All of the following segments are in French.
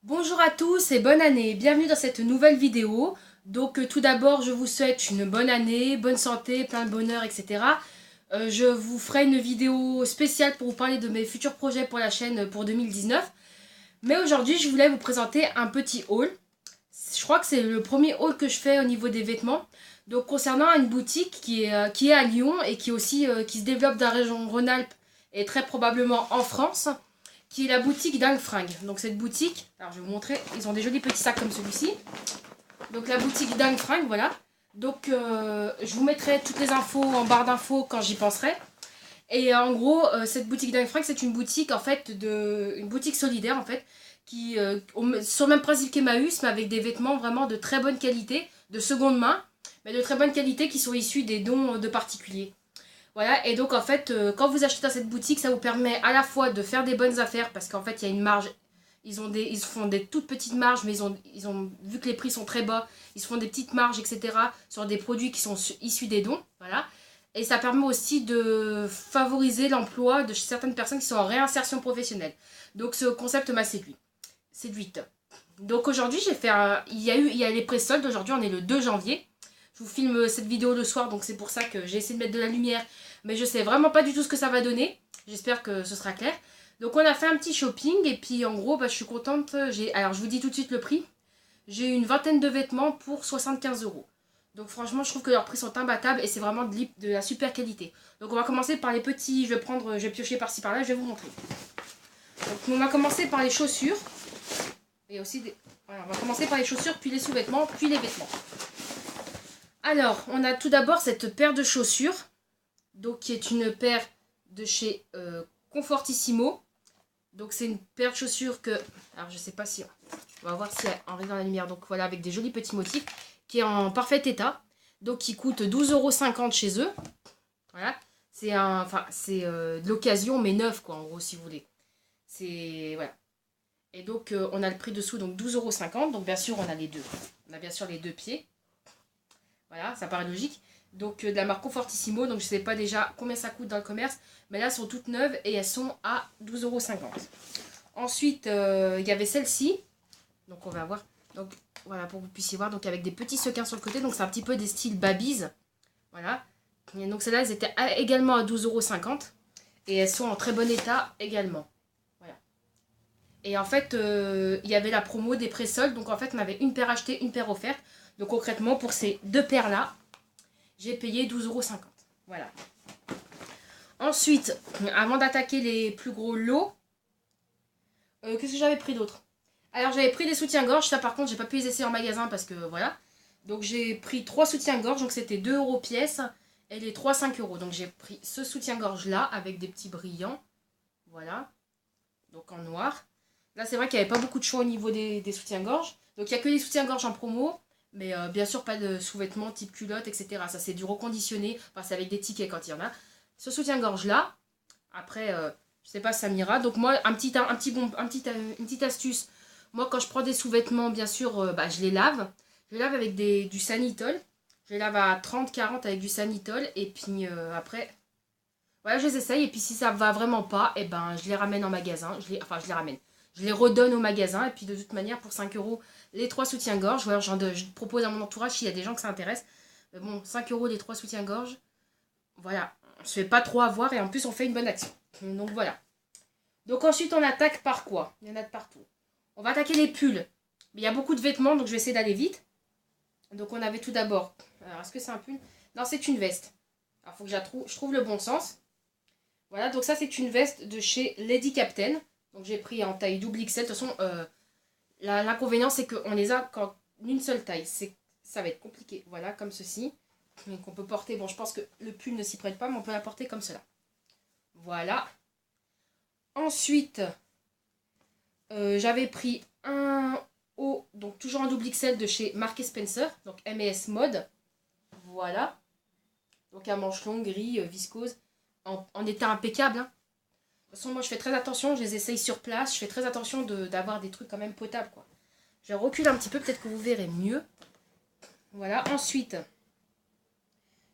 Bonjour à tous et bonne année, bienvenue dans cette nouvelle vidéo. Donc tout d'abord je vous souhaite une bonne année, bonne santé, plein de bonheur, etc. Je vous ferai une vidéo spéciale pour vous parler de mes futurs projets pour la chaîne pour 2019. Mais aujourd'hui je voulais vous présenter un petit haul. Je crois que c'est le premier haul que je fais au niveau des vêtements. Donc concernant une boutique qui est à Lyon et qui, aussi, qui se développe dans la région Rhône-Alpes et très probablement en France, qui est la boutique Dingue Fringues. Donc cette boutique, alors je vais vous montrer, ils ont des jolis petits sacs comme celui-ci. Donc la boutique Dingue Fringues, voilà. Donc je vous mettrai toutes les infos en barre d'infos quand j'y penserai. Et en gros, cette boutique Dingue Fringues, c'est une boutique en fait une boutique solidaire en fait, qui sur le même principe qu'Emmaüs, mais avec des vêtements vraiment de très bonne qualité, de seconde main, mais de très bonne qualité qui sont issus des dons de particuliers. Voilà, et donc en fait, quand vous achetez dans cette boutique, ça vous permet à la fois de faire des bonnes affaires, parce qu'en fait, il y a une marge, ils font des toutes petites marges, mais ils ont, vu que les prix sont très bas, ils se font des petites marges, etc., sur des produits qui sont issus des dons, voilà. Et ça permet aussi de favoriser l'emploi de certaines personnes qui sont en réinsertion professionnelle. Donc ce concept m'a séduite. Donc aujourd'hui, il y a les pré-soldes, aujourd'hui on est le 2 janvier. Je vous filme cette vidéo le soir, donc c'est pour ça que j'ai essayé de mettre de la lumière. Mais je sais vraiment pas du tout ce que ça va donner. J'espère que ce sera clair. Donc on a fait un petit shopping et puis en gros, je suis contente. Alors je vous dis tout de suite le prix. J'ai une vingtaine de vêtements pour 75 euros. Donc franchement, je trouve que leurs prix sont imbattables et c'est vraiment de la super qualité. Donc on va commencer par les petits, je vais piocher par-ci par-là, je vais vous montrer. Donc on va commencer par les chaussures. Et aussi voilà, on va commencer par les chaussures, puis les sous-vêtements, puis les vêtements. Alors, on a tout d'abord cette paire de chaussures, donc qui est une paire de chez Confortissimo. Donc c'est une paire de chaussures que, alors je sais pas si, on va voir si elle rentre dans la lumière. Donc voilà, avec des jolis petits motifs, qui est en parfait état. Donc qui coûte 12,50 € chez eux. Voilà, c'est de l'occasion mais neuf quoi, en gros si vous voulez. C'est voilà. Et donc on a le prix dessous, donc 12,50 €. Donc bien sûr on a les deux. On a bien sûr les deux pieds. Voilà, ça paraît logique. Donc de la marque Confortissimo, donc je ne sais pas déjà combien ça coûte dans le commerce, mais là elles sont toutes neuves et elles sont à 12,50 €. Ensuite, il y avait celle-ci, donc on va voir, donc voilà pour que vous puissiez voir, donc avec des petits sequins sur le côté, donc c'est un petit peu des styles babies, voilà. Et donc celles-là, elles étaient également à 12,50 € et elles sont en très bon état également, voilà. Et en fait, il y avait la promo des pré-soldes, donc en fait on avait une paire achetée, une paire offerte, donc concrètement pour ces deux paires-là, j'ai payé 12,50 €. Voilà. Ensuite, avant d'attaquer les plus gros lots, qu'est-ce que j'avais pris d'autre? Alors j'avais pris des soutiens-gorge, ça par contre j'ai pas pu les essayer en magasin parce que voilà. Donc j'ai pris 3 soutiens-gorge, donc c'était 2 € pièce et les 3 5 €. Donc j'ai pris ce soutien-gorge là avec des petits brillants. Voilà. Donc en noir. Là c'est vrai qu'il n'y avait pas beaucoup de choix au niveau des soutiens-gorge. Donc il n'y a que les soutiens-gorge en promo. Mais bien sûr, pas de sous-vêtements type culotte, etc. Ça, c'est du reconditionné. Enfin, c'est avec des tickets quand il y en a. Ce soutien-gorge là. Après, je sais pas, ça m'ira. Donc, moi, une petite astuce. Moi, quand je prends des sous-vêtements, bien sûr, je les lave. Je les lave avec du Sanitol. Je les lave à 30-40 avec du Sanitol. Et puis après, voilà, je les essaye. Et puis, si ça va vraiment pas, et ben, je les ramène en magasin. Je les ramène. Je les redonne au magasin. Et puis, de toute manière, pour 5 € les 3 soutiens-gorge. Voilà, je propose à mon entourage s'il y a des gens que ça intéresse. Mais bon, 5 € les 3 soutiens-gorge. Voilà, on se fait pas trop avoir et en plus on fait une bonne action. Donc voilà. Donc ensuite on attaque par quoi? Il y en a de partout. On va attaquer les pulls. Mais il y a beaucoup de vêtements donc je vais essayer d'aller vite. Donc on avait tout d'abord. Alors est-ce que c'est un pull? Non, c'est une veste. Alors il faut que je trouve le bon sens. Voilà, donc ça c'est une veste de chez Lady Captain. Donc j'ai pris en taille double XL. De toute façon, l'inconvénient c'est qu'on les a qu'en une seule taille. Ça va être compliqué. Voilà, comme ceci. Donc on peut porter, bon je pense que le pull ne s'y prête pas, mais on peut la porter comme cela. Voilà. Ensuite, j'avais pris un haut, donc toujours un double XL de chez Mark Spencer, donc M&S Mode. Voilà. Donc un manche long, gris, viscose, en état impeccable. Hein. De toute façon, moi je fais très attention, je les essaye sur place, je fais très attention d'avoir des trucs quand même potables. Quoi. Je recule un petit peu, peut-être que vous verrez mieux. Voilà. Ensuite,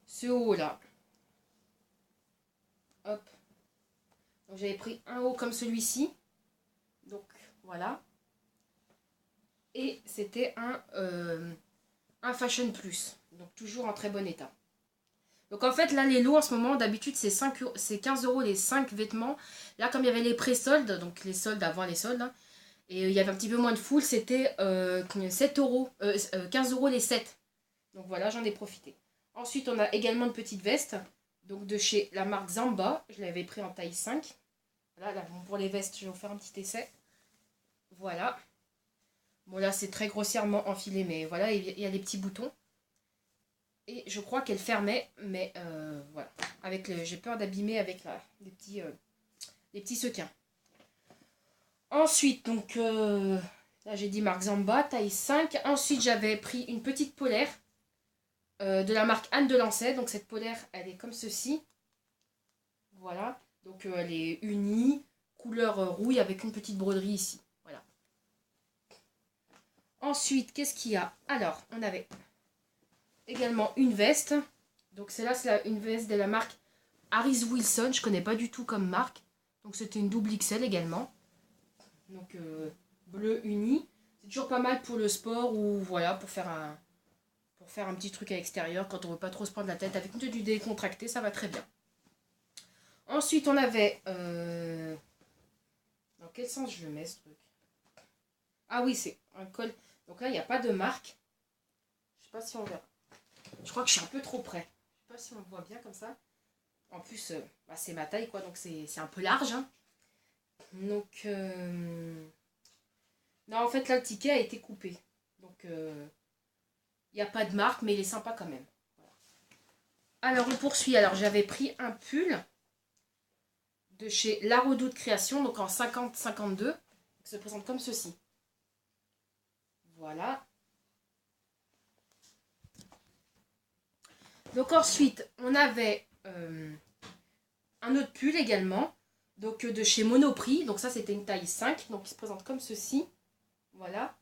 ce haut là. Hop. Donc j'avais pris un haut comme celui-ci. Donc voilà. Et c'était un Fashion Plus. Donc toujours en très bon état. Donc en fait là les lots en ce moment d'habitude c'est 15 euros les 5 vêtements. Là comme il y avait les pré-soldes, donc les soldes avant les soldes, hein, et il y avait un petit peu moins de foule, c'était 7 euros, 15 euros les 7. Donc voilà, j'en ai profité. Ensuite on a également une petite veste, donc de chez la marque Zamba. Je l'avais pris en taille 5. Voilà, là, bon, pour les vestes je vais vous faire un petit essai. Voilà. Bon là c'est très grossièrement enfilé, mais voilà, il y a les petits boutons. Et je crois qu'elle fermait, mais voilà. J'ai peur d'abîmer avec les petits sequins. Ensuite, donc, là j'ai dit marque Zamba, taille 5. Ensuite, j'avais pris une petite polaire de la marque Anne de Lancet. Donc, cette polaire, elle est comme ceci. Voilà. Donc, elle est unie, couleur rouille avec une petite broderie ici. Voilà. Ensuite, qu'est-ce qu'il y a? Alors, on avait également une veste. Donc, celle-là, c'est une veste de la marque Harris Wilson. Je connais pas du tout comme marque. Donc, c'était une double XL également. Donc bleu uni, c'est toujours pas mal pour le sport ou voilà pour faire un petit truc à l'extérieur quand on veut pas trop se prendre la tête avec une tenue décontractée, ça va très bien. Ensuite on avait dans quel sens je le mets ce truc? Ah oui, c'est un col. Donc là il n'y a pas de marque. Je sais pas si on verra. Je crois que je suis un peu trop près. Je sais pas si on le voit bien comme ça. En plus bah, c'est ma taille quoi, donc c'est un peu large hein. Donc non, en fait, là, le ticket a été coupé. Donc, il n'y a pas de marque, mais il est sympa quand même. Voilà. Alors, on poursuit. Alors, j'avais pris un pull de chez La Redoute Création, donc en 50-52. Il se présente comme ceci. Voilà. Donc, ensuite, on avait un autre pull également. Donc, de chez Monoprix. Donc, ça, c'était une taille 5. Donc, il se présente comme ceci. Voilà.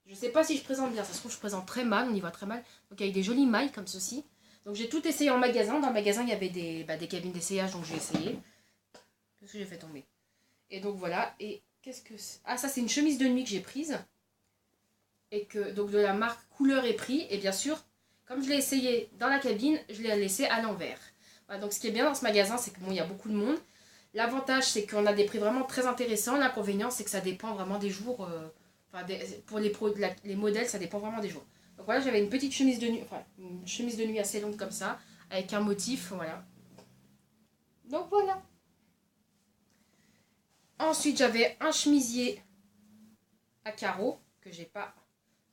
Je sais pas si je présente bien, ça se trouve je présente très mal, on y voit très mal. Donc il y a des jolies mailles comme ceci. Donc j'ai tout essayé en magasin. Dans le magasin il y avait des cabines d'essayage, donc j'ai essayé. Qu'est-ce que j'ai fait tomber? Et donc voilà. Et qu'est-ce que c'est? Ah ça c'est une chemise de nuit que j'ai prise. Et que donc de la marque Couleur et Prix. Et bien sûr, comme je l'ai essayé dans la cabine, je l'ai laissé à l'envers. Voilà, donc ce qui est bien dans ce magasin, c'est que bon, il y a beaucoup de monde. L'avantage c'est qu'on a des prix vraiment très intéressants. L'inconvénient c'est que ça dépend vraiment des jours. Enfin, pour les modèles, ça dépend vraiment des jours. Donc voilà, j'avais une petite chemise de nuit, enfin une chemise de nuit assez longue comme ça, avec un motif, voilà. Donc voilà. Ensuite, j'avais un chemisier à carreaux que j'ai pas,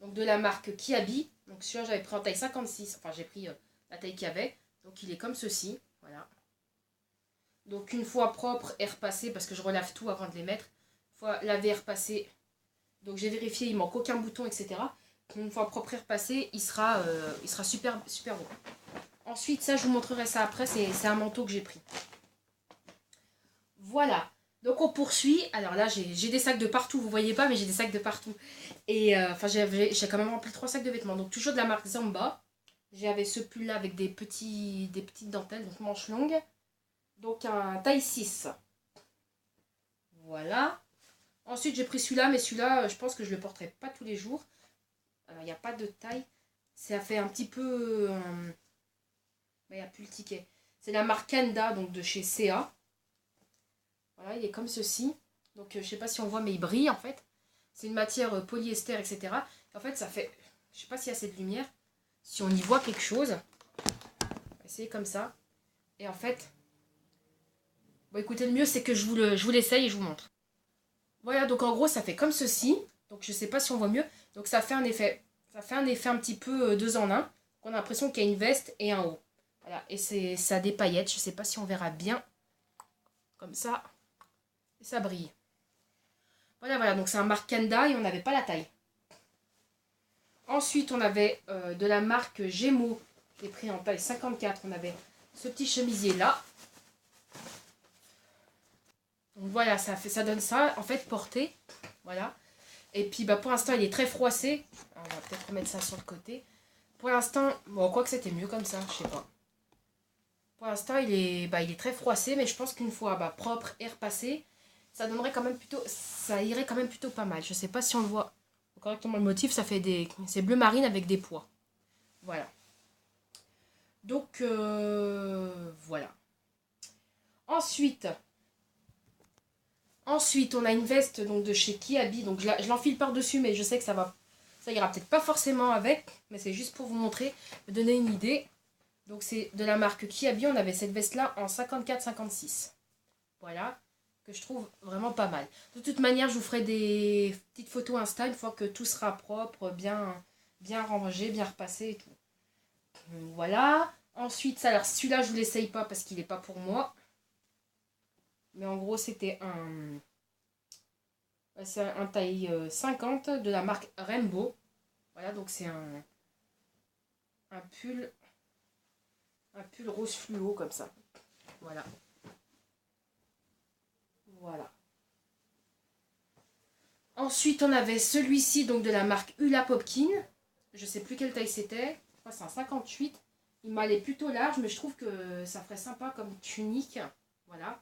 donc de la marque Kiabi. Donc celui-là, j'avais pris en taille 56. Enfin, j'ai pris la taille qu'il y avait. Donc il est comme ceci, voilà. Donc une fois propre et repassé, parce que je relave tout avant de les mettre. Une fois lavé et repassé. Donc j'ai vérifié, il manque aucun bouton, etc. Une fois propre et repassé, il sera super, super beau. Ensuite, ça, je vous montrerai ça après. C'est un manteau que j'ai pris. Voilà. Donc on poursuit. Alors là, j'ai des sacs de partout. Vous voyez pas, mais j'ai des sacs de partout. Et enfin, j'ai quand même rempli 3 sacs de vêtements. Donc toujours de la marque Zamba. J'avais ce pull là avec des petites dentelles, donc manches longues. Donc un taille 6. Voilà. Ensuite, j'ai pris celui-là, mais celui-là, je pense que je le porterai pas tous les jours. Il n'y a pas de taille. Ça fait un petit peu... il n'y a plus le ticket. C'est la marque Kenda, donc de chez CA. Voilà, il est comme ceci. Donc, je sais pas si on voit, mais il brille en fait. C'est une matière polyester, etc. En fait, ça fait... Je sais pas s'il y a cette lumière. Si on y voit quelque chose. On va essayer comme ça. Et en fait... Bon, écoutez, le mieux, c'est que je vous l'essaye et je vous montre. Voilà, donc en gros, ça fait comme ceci. Donc, je sais pas si on voit mieux. Donc, ça fait un effet un petit peu 2 en 1. On a l'impression qu'il y a une veste et un haut. Voilà, et ça a des paillettes. Je sais pas si on verra bien. Comme ça. Et ça brille. Voilà, voilà. Donc, c'est un marque Kenda et on n'avait pas la taille. Ensuite, on avait de la marque Gémeaux. J'ai pris en taille 54. On avait ce petit chemisier là. Donc voilà, ça donne ça, en fait, porté. Voilà. Et puis bah, pour l'instant, il est très froissé. Alors, on va peut-être remettre ça sur le côté. Pour l'instant, bon, quoi que c'était mieux comme ça, je sais pas. Pour l'instant, il est très froissé, mais je pense qu'une fois propre et repassé, ça donnerait quand même plutôt, ça irait quand même plutôt pas mal. Je sais pas si on le voit correctement le motif, ça fait des... C'est bleu marine avec des pois. Voilà. Donc, voilà. Ensuite, on a une veste donc, de chez Kiabi. Donc, je l'enfile par-dessus, mais je sais que ça ira peut-être pas forcément avec. Mais c'est juste pour vous montrer, me donner une idée. Donc, c'est de la marque Kiabi. On avait cette veste-là en 54-56. Voilà. Que je trouve vraiment pas mal. De toute manière, je vous ferai des petites photos Insta une fois que tout sera propre, bien rangé, bien repassé et tout. Voilà. Ensuite, alors celui-là, je ne l'essaye pas parce qu'il n'est pas pour moi. Mais en gros, c'était c'est un taille 50 de la marque Rainbow. Voilà, donc c'est un pull rose fluo comme ça. Voilà. Voilà. Ensuite, on avait celui-ci, donc de la marque Hula Popkin. Je sais plus quelle taille c'était. Je crois que c'est un 58. Il m'allait plutôt large, mais je trouve que ça ferait sympa comme tunique. Voilà.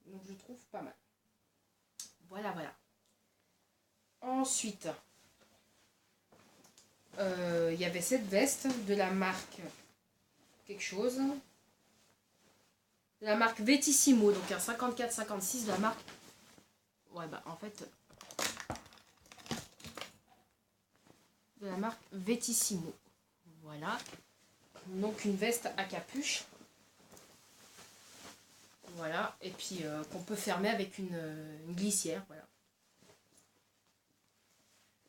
Donc je trouve pas mal. Voilà, voilà. Ensuite, il y avait cette veste de la marque quelque chose. De la marque Vettissimo, donc un 54-56 de la marque... Ouais, bah en fait... De la marque Vettissimo. Voilà. Donc une veste à capuche. Voilà. Et puis qu'on peut fermer avec une glissière. Voilà.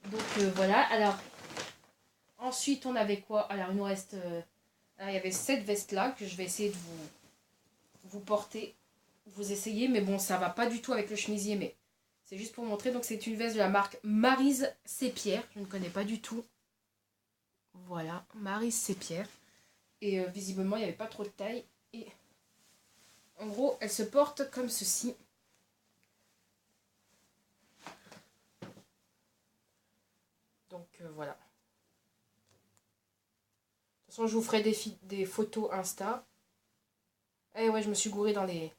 Donc voilà. Alors, ensuite on avait quoi? Alors il nous reste... alors, il y avait cette veste là que je vais essayer de vous porter, vous essayer. Mais bon, ça va pas du tout avec le chemisier. Mais c'est juste pour montrer. Donc c'est une veste de la marque Maryse Sépierre. Je ne connais pas du tout. Voilà. Maryse Sépierre. Et visiblement, il n'y avait pas trop de taille. Et en gros, elle se porte comme ceci. Donc voilà. De toute façon, je vous ferai des photos Insta. Eh ouais, je me suis gourée dans les...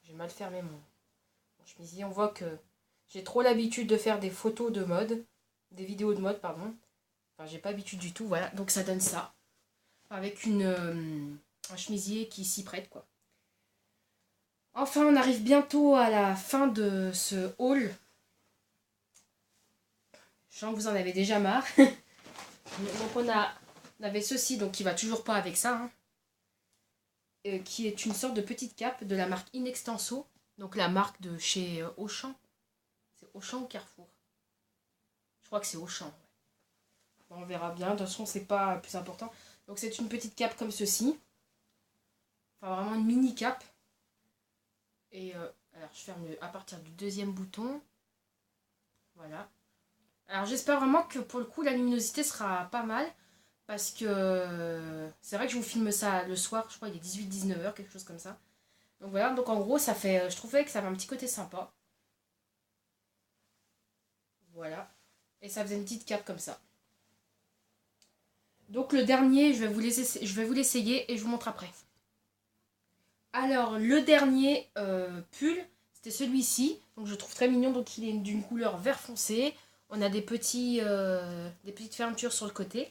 J'ai mal fermé mon chemisier. On voit que j'ai trop l'habitude de faire des photos de mode. Des vidéos de mode, pardon. Enfin, j'ai pas l'habitude du tout. Voilà, donc ça donne ça. Avec un chemisier qui s'y prête, quoi. Enfin, on arrive bientôt à la fin de ce haul. Je sens que vous en avez déjà marre. Donc on avait ceci, donc qui va toujours pas avec ça. Hein, qui est une sorte de petite cape de la marque Inextenso. Donc la marque de chez Auchan. C'est Auchan ou Carrefour? Je crois que c'est Auchan. Ouais. Bon, on verra bien. De toute façon, c'est pas plus important. Donc c'est une petite cape comme ceci. Enfin, vraiment une mini cape. Et alors je ferme à partir du deuxième bouton. Voilà. Alors j'espère vraiment que pour le coup la luminosité sera pas mal. Parce que c'est vrai que je vous filme ça le soir. Je crois qu'il est 18-19 h, quelque chose comme ça. Donc voilà, donc en gros ça fait, je trouvais que ça avait un petit côté sympa. Voilà. Et ça faisait une petite cape comme ça. Donc le dernier, je vais vous l'essayer et je vous montre après. Alors, le dernier pull, c'était celui-ci. Donc, je trouve très mignon. Donc, il est d'une couleur vert foncé. On a des petites fermetures sur le côté.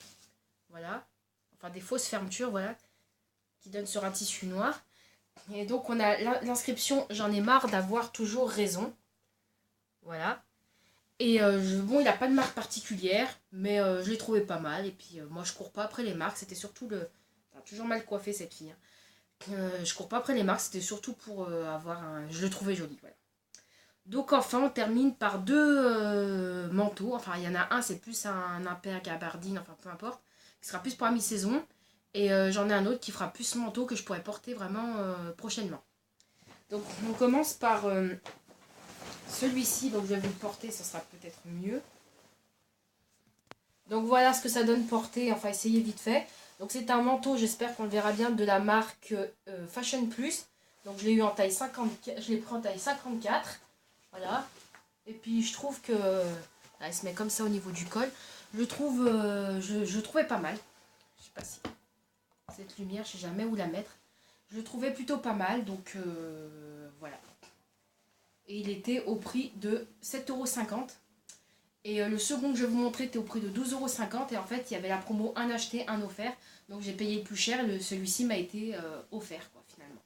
Voilà. Enfin, des fausses fermetures, voilà. Qui donnent sur un tissu noir. Et donc, on a l'inscription « J'en ai marre d'avoir toujours raison ». Voilà. Et bon, il n'a pas de marque particulière. Mais je l'ai trouvé pas mal. Et puis, moi, je cours pas après les marques. C'était surtout le... Enfin, toujours mal coiffé, cette fille. Hein. Je cours pas après les marques, c'était surtout pour avoir un... Je le trouvais joli, voilà. Donc enfin, on termine par deux manteaux. Enfin, il y en a un, c'est plus un impair gabardine, enfin peu importe, qui sera plus pour la mi-saison. Et j'en ai un autre qui fera plus manteau que je pourrais porter vraiment prochainement. Donc on commence par celui-ci, donc je vais vous le porter, ça sera peut-être mieux. Donc voilà ce que ça donne porter, enfin essayer vite fait. Donc c'est un manteau, j'espère qu'on le verra bien, de la marque Fashion Plus. Donc je l'ai eu en taille 54, je l'ai pris en taille 54. Voilà. Et puis je trouve que... Là, il se met comme ça au niveau du col. Je trouve... je trouvais pas mal. Je sais pas si... Cette lumière, je sais jamais où la mettre. Je le trouvais plutôt pas mal, donc voilà. et il était au prix de 7,50 €. Et le second que je vais vous montrer était au prix de 12,50 € et en fait il y avait la promo un acheté, un offert. Donc j'ai payé le plus cher, celui-ci m'a été offert quoi finalement.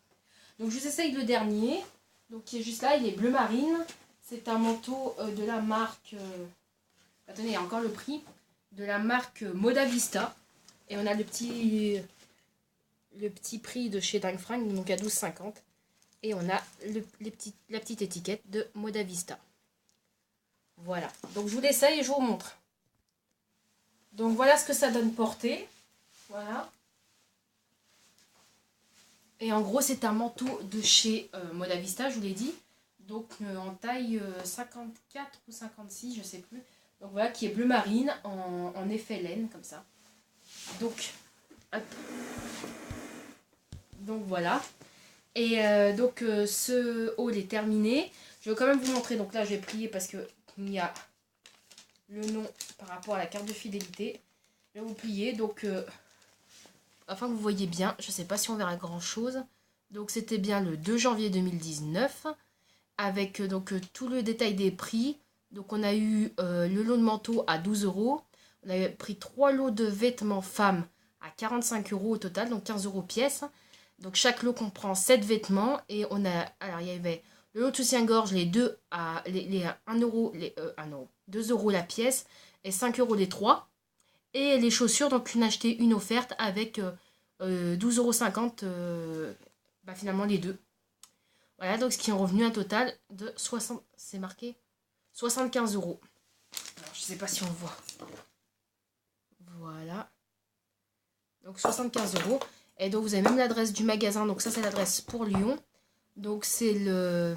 Donc je vous essaye le dernier, donc qui est juste là, il est bleu marine. C'est un manteau de la marque, attendez il y a encore le prix, de la marque Moda Vista. Et on a le petit prix de chez Dingue Fringues, donc à 12,50 €. Et on a la petite étiquette de Moda Vista. Voilà, donc je vous l'essaye et je vous montre. Donc voilà ce que ça donne porté. Voilà. Et en gros c'est un manteau de chez Moda Vista, je vous l'ai dit. Donc en taille 54 ou 56, je sais plus. Donc voilà, qui est bleu marine en effet laine, comme ça. Donc, hop. Donc voilà. Et ce haul est terminé. Je vais quand même vous montrer. Donc là, je vais plier parce que il y a le nom par rapport à la carte de fidélité. Je vais vous plier. Donc, afin que vous voyez bien, je ne sais pas si on verra grand chose. Donc, c'était bien le 2 janvier 2019. Avec donc tout le détail des prix. Donc, on a eu le lot de manteau à 12 €. On a pris 3 lots de vêtements femmes à 45 € au total. Donc, 15 € pièce. Donc chaque lot comprend 7 vêtements et on a, alors il y avait le lot de soutien-gorge, les deux à 1 €, 2 € la pièce et 5 € les 3. Et les chaussures, donc une achetée, une offerte avec 12,50 €, finalement les deux. Voilà, donc ce qui est revenu un total de 60, c'est marqué 75 €. Alors je sais pas si on voit. Voilà. Donc 75 €. Et donc vous avez même l'adresse du magasin, donc ça c'est l'adresse pour Lyon. Donc c'est le...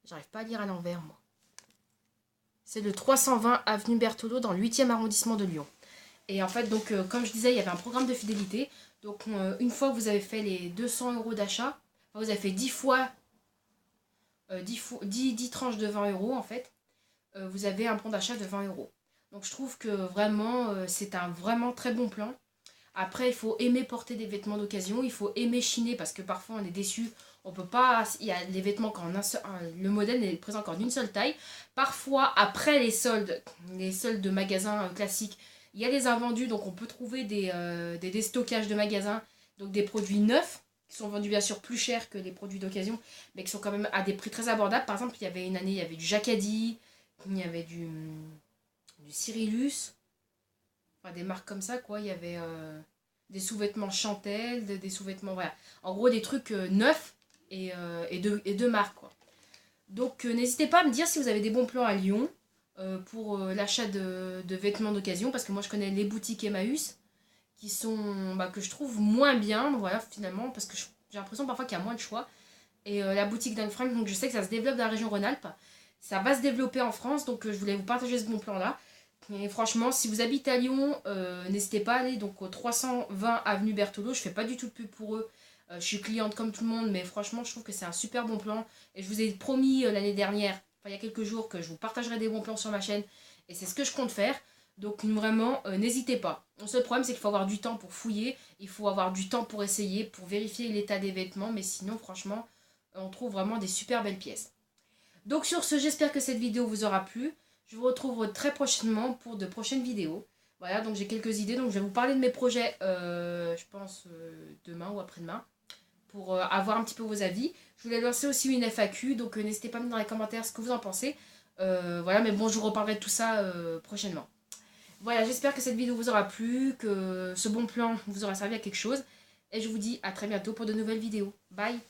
J'arrive pas à lire à l'envers moi. C'est le 320 avenue Berthelot dans le 8e arrondissement de Lyon. Et en fait donc comme je disais il y avait un programme de fidélité. Donc une fois que vous avez fait les 200 € d'achat, vous avez fait 10 fois 10 tranches de 20 € en fait. Vous avez un bon d'achat de 20 €. Donc je trouve que vraiment c'est un vraiment très bon plan. Après, il faut aimer porter des vêtements d'occasion, il faut aimer chiner parce que parfois on est déçu. On peut pas, il y a des vêtements quand le modèle n'est présent qu'en une seule taille. Parfois, après les soldes de magasins classiques, il y a les invendus, donc on peut trouver des déstockages de magasins, donc des produits neufs qui sont vendus bien sûr plus cher que les produits d'occasion, mais qui sont quand même à des prix très abordables. Par exemple, il y avait une année, il y avait du Jacadi, il y avait du Cyrillus. Enfin, des marques comme ça quoi, il y avait des sous-vêtements Chantel, des sous-vêtements, voilà. En gros des trucs neufs et de marque quoi. Donc n'hésitez pas à me dire si vous avez des bons plans à Lyon pour l'achat de vêtements d'occasion, parce que moi je connais les boutiques Emmaüs qui sont, que je trouve moins bien, voilà finalement, parce que j'ai l'impression parfois qu'il y a moins de choix. Et la boutique Dingue Fringues, donc je sais que ça se développe dans la région Rhône-Alpes, ça va se développer en France, donc je voulais vous partager ce bon plan là. Et franchement, si vous habitez à Lyon, n'hésitez pas à aller donc au 320 avenue Berthelot. Je fais pas du tout de pub pour eux. Je suis cliente comme tout le monde, mais franchement, je trouve que c'est un super bon plan. Et je vous ai promis l'année dernière, enfin il y a quelques jours, que je vous partagerai des bons plans sur ma chaîne. Et c'est ce que je compte faire. Donc vraiment, n'hésitez pas. Le seul problème, c'est qu'il faut avoir du temps pour fouiller. Il faut avoir du temps pour essayer, pour vérifier l'état des vêtements. Mais sinon, franchement, on trouve vraiment des super belles pièces. Donc sur ce, j'espère que cette vidéo vous aura plu. Je vous retrouve très prochainement pour de prochaines vidéos. Voilà, donc j'ai quelques idées. Donc je vais vous parler de mes projets, je pense, demain ou après-demain, pour avoir un petit peu vos avis. Je voulais lancer aussi une FAQ, donc n'hésitez pas à me dire dans les commentaires ce que vous en pensez. Voilà, mais bon, je vous reparlerai de tout ça prochainement. Voilà, j'espère que cette vidéo vous aura plu, que ce bon plan vous aura servi à quelque chose. Et je vous dis à très bientôt pour de nouvelles vidéos. Bye!